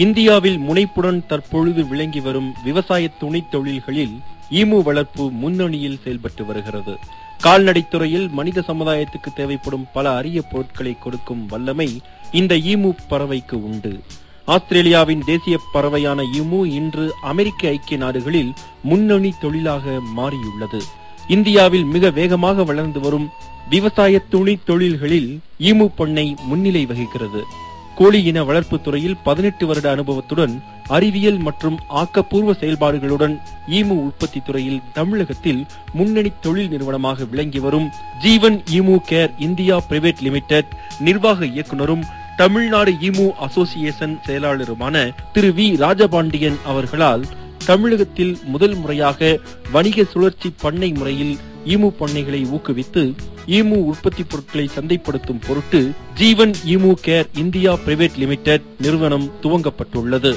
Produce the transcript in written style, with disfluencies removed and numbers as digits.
இந்தியாவில் முனைப்புடன் தற்பொழுது விளங்கி வரும் விவசாய துணை தொழில்களில் ஈமு வளர்ப்பு முன்னணியில் செயல்பட்டு வருகிறது. கால்நடைத்துறையில் மனித சமுதாயத்துக்கு தேவைப்படும் பல அரிய பொருட்களை கொடுக்கும் வல்லமை இந்த ஈமு பறவைக்கு உண்டு. ஆஸ்திரேலியாவின் தேசிய பறவையான ஈமு இன்று அமெரிக்க ஐக்கிய நாடுகளில் முன்னணி தொழிலாக மாறியுள்ளது. இந்தியாவில் மிக வேகமாக வளர்ந்து வரும் விவசாய துணை தொழில்களில் ஈமு பண்ணை முன்னிலை வகிக்கிறது. கோழி இன வளர்ப்பு துறையில் 18 வருட அனுபவத்துடன் அறிவியல் மற்றும் ஆக்கப்பூர்வ செயல்பாடுகளுடன் ஈமு உற்பத்தி துறையில் தமிழகத்தில் முன்னணி தொழில் நிறுவனமாக விளங்கி வரும் Jeevan emu care India private limited நிர்வாக இயக்குநரும் தமிழ்நாடு ஈமு அசோசியேஷன் செயலாளருமான திரு வி ராஜபாண்டியன் அவர்களால் தமிழகத்தில் முதல் முறையாக வணிக சுழற்சி பண்ணை முறையில் ஈமு பண்ணைகளை ஊக்குவித்து ஈமு உற்பத்தி பொருட்களை சந்தைப்படுத்தும் பொருட்டு Jeevan emu care India private limited நிறுவனம் துவங்கப்பட்டுள்ளது.